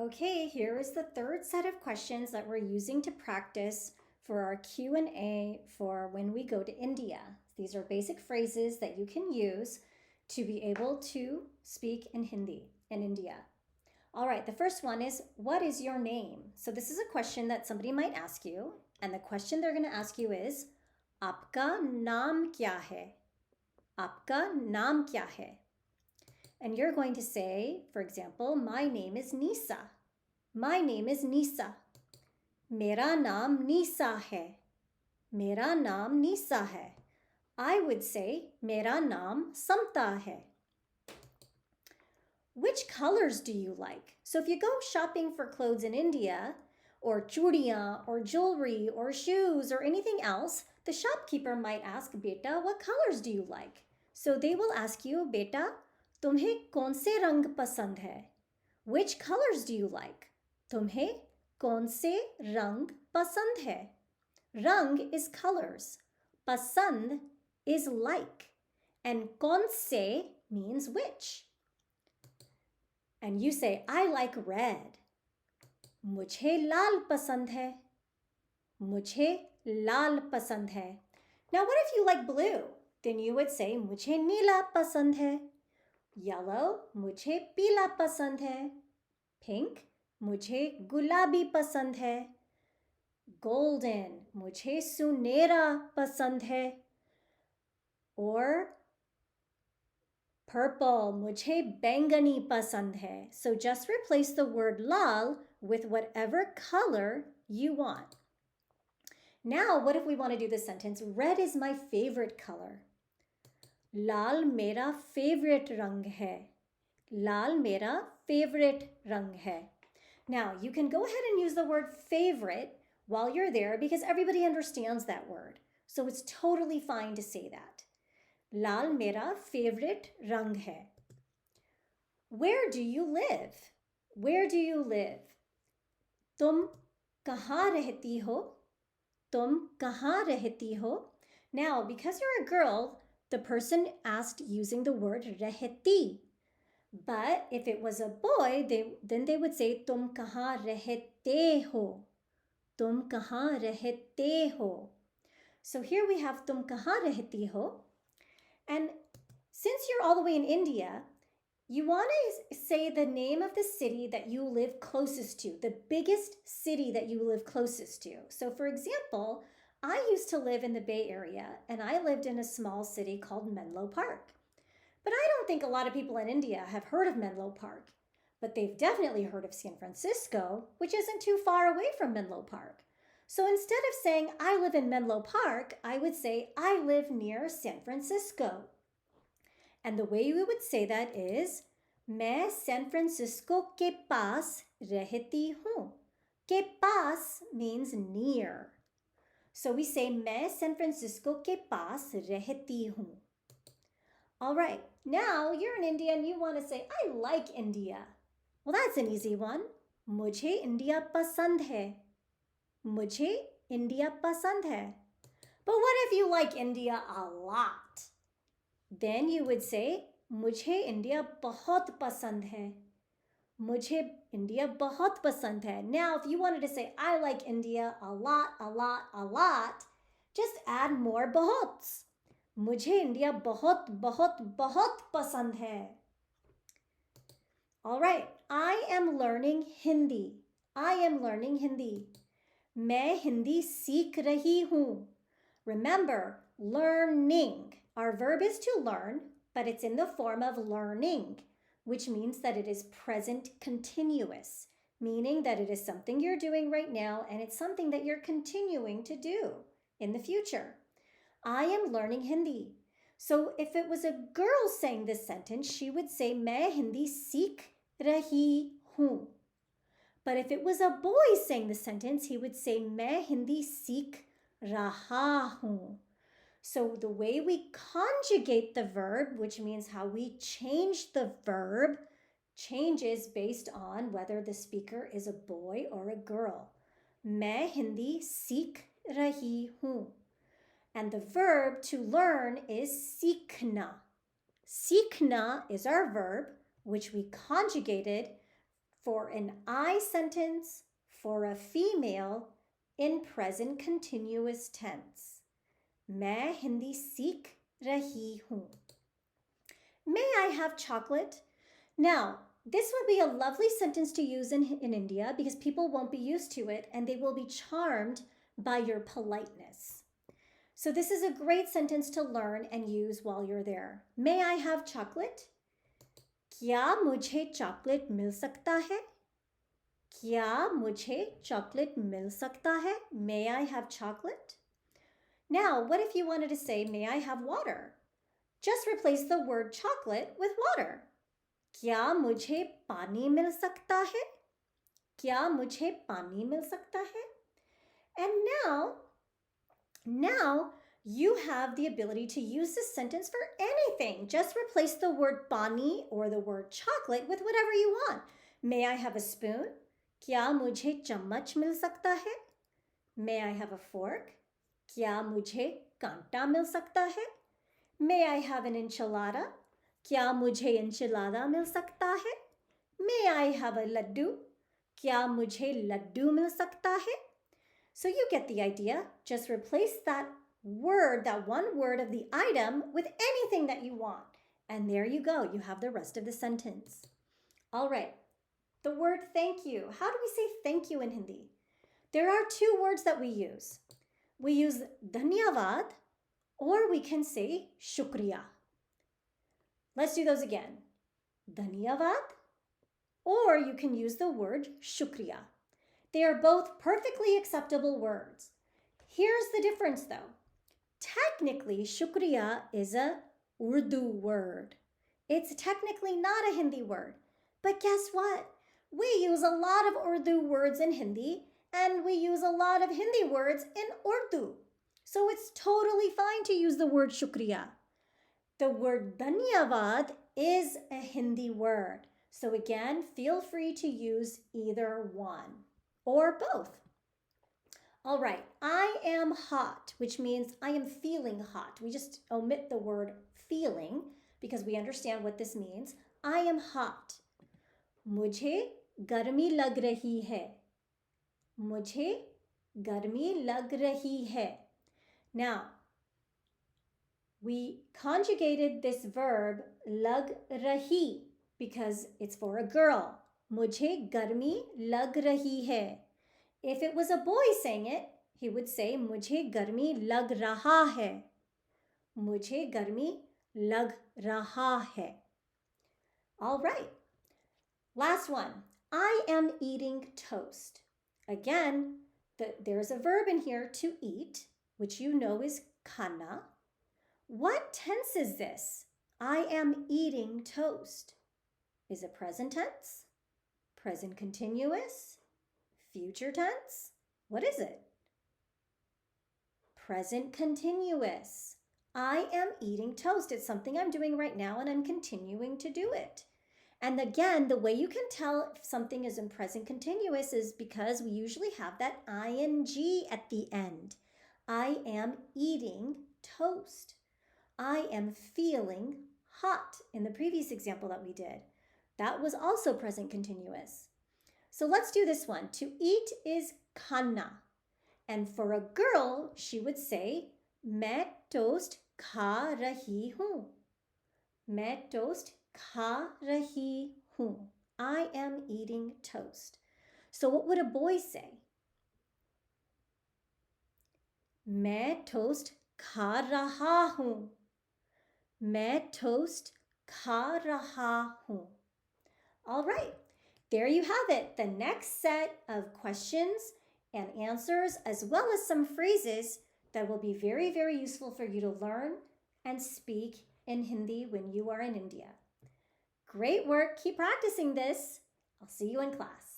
Okay, here is the third set of questions that we're using to practice for our Q&A for when we go to India. These are basic phrases that you can use to be able to speak in Hindi in India. All right, the first one is, what is your name? So this is a question that somebody might ask you, and the question they're going to ask you is, आपका नाम क्या है? आपका नाम क्या है? And you're going to say, for example, my name is Nisa. My name is Nisa. मेरा नाम Nisa है. मेरा नाम Nisa है. I would say, मेरा नाम Samta है. Which colors do you like? So if you go shopping for clothes in India, or churiyan, or jewelry, or shoes, or anything else, the shopkeeper might ask, Beta, what colors do you like? So they will ask you, Beta, तुम्हें कौन से रंग पसंद है? Which colors do you like? तुम्हें कौन से रंग पसंद है? Rang is colors. Pasand is like. And कौन से means which. And you say, I like red. मुझे लाल पसंद है. मुझे लाल पसंद है. Now what if you like blue? Then you would say, मुझे नीला पसंद है. Yellow, मुझे पीला पसंद है. Pink, मुझे गुलाबी पसंद है. Golden, मुझे सुनहरा पसंद है. Or purple, मुझे बैंगनी पसंद है. So just replace the word lal with whatever color you want. Now, what if we want to do this sentence? Red is my favorite color. लाल मेरा favorite रंग है. लाल मेरा favorite रंग है. Now, you can go ahead and use the word favorite while you're there because everybody understands that word. So it's totally fine to say that. लाल मेरा favorite रंग है. Where do you live? Where do you live? तुम कहाँ रहती हो? तुम कहाँ रहती हो? Now, because you're a girl, the person asked using the word रहती. But if it was a boy, then they would say तुम कहाँ रहते हो? तुम कहाँ रहते हो? So here we have तुम कहाँ रहती हो? And since you're all the way in India, you want to say the name of the city that you live closest to, the biggest city that you live closest to. So for example, I used to live in the Bay Area and I lived in a small city called Menlo Park. But I don't think a lot of people in India have heard of Menlo Park, but they've definitely heard of San Francisco, which isn't too far away from Menlo Park. So instead of saying I live in Menlo Park, I would say I live near San Francisco. And the way we would say that is मैं San Francisco के पास रहती हूँ. के पास means near. So we say मैं San Francisco के पास रहती हूँ. All right, now you're in India and you want to say, I like India. Well, that's an easy one. मुझे इंडिया पसंद है. मुझे इंडिया पसंद है. But what if you like India a lot? Then you would say, मुझे India बहुत पसंद है. मुझे इंडिया बहुत पसंद है. Now, if you wanted to say, I like India a lot, a lot, a lot, just add more bahuts. मुझे India बहुत बहुत बहुत पसंद है. All right, I am learning Hindi. I am learning Hindi. मैं हिंदी सीख रही हूँ. Remember, learning. Our verb is to learn, but it's in the form of learning, which means that it is present continuous, meaning that it is something you're doing right now and it's something that you're continuing to do in the future. I am learning Hindi. So if it was a girl saying this sentence, she would say, मैं हिंदी सीख रही हूँ. But if it was a boy saying the sentence, he would say, मैं हिंदी सीख रहा हूँ. So the way we conjugate the verb, which means how we change the verb, changes based on whether the speaker is a boy or a girl. मैं हिंदी सीख रही हूँ. And the verb to learn is सीखना. सीखना is our verb, which we conjugated for an I sentence for a female in present continuous tense. मैं हिंदी सीख रही हूँ. May I have chocolate? Now, this would be a lovely sentence to use in India because people won't be used to it and they will be charmed by your politeness. So this is a great sentence to learn and use while you're there. May I have chocolate? क्या मुझे chocolate मिल सकता है? क्या मुझे chocolate मिल सकता है? May I have chocolate? Now, what if you wanted to say, may I have water? Just replace the word chocolate with water. क्या मुझे पानी मिल सकता है? क्या मुझे पानी मिल सकता है? And now you have the ability to use this sentence for anything. Just replace the word pani or the word chocolate with whatever you want. May I have a spoon? क्या मुझे चम्मच मिल सकता है? May I have a fork? क्या मुझे कांटा मिल सकता है? May I have an enchilada? क्या मुझे enchilada मिल सकता है? May I have a laddu? क्या मुझे लड्डू मिल सकता है? So you get the idea. Just replace that word, that one word of the item with anything that you want. And there you go. You have the rest of the sentence. All right. The word thank you. How do we say thank you in Hindi? There are two words that we use. We use dhanyavad or we can say shukriya. Let's do those again. Dhanyavad or you can use the word shukriya. They are both perfectly acceptable words. Here's the difference though. Technically, shukriya is a Urdu word. It's technically not a Hindi word. But guess what? We use a lot of Urdu words in Hindi and we use a lot of Hindi words in Urdu. So it's totally fine to use the word shukriya. The word dhanyavad is a Hindi word. So again, feel free to use either one or both. All right, I am hot, which means I am feeling hot. We just omit the word feeling because we understand what this means. I am hot. मुझे गर्मी लग रही है. मुझे गर्मी लग रही है. Now, we conjugated this verb lag rahi because it's for a girl. मुझे गर्मी लग रही है. If it was a boy saying it, he would say मुझे गर्मी लग रहा है. मुझे गर्मी लग रहा है. All right. Last one. I am eating toast. Again, there's a verb in here to eat, which you know is khana. What tense is this? I am eating toast. Is it present tense? Present continuous? Future tense? What is it? Present continuous. I am eating toast. It's something I'm doing right now and I'm continuing to do it. And again, the way you can tell if something is in present continuous is because we usually have that ing at the end. I am eating toast. I am feeling hot in the previous example that we did. That was also present continuous. So let's do this one. To eat is khana. And for a girl, she would say, मैं toast खा रही हूँ. मैं toast खा रही हूँ. I am eating toast. So what would a boy say? मैं toast खा रहा हूँ. मैं toast खा रहा हूँ. All right, there you have it. The next set of questions and answers, as well as some phrases that will be very, very useful for you to learn and speak in Hindi when you are in India. Great work. Keep practicing this. I'll see you in class.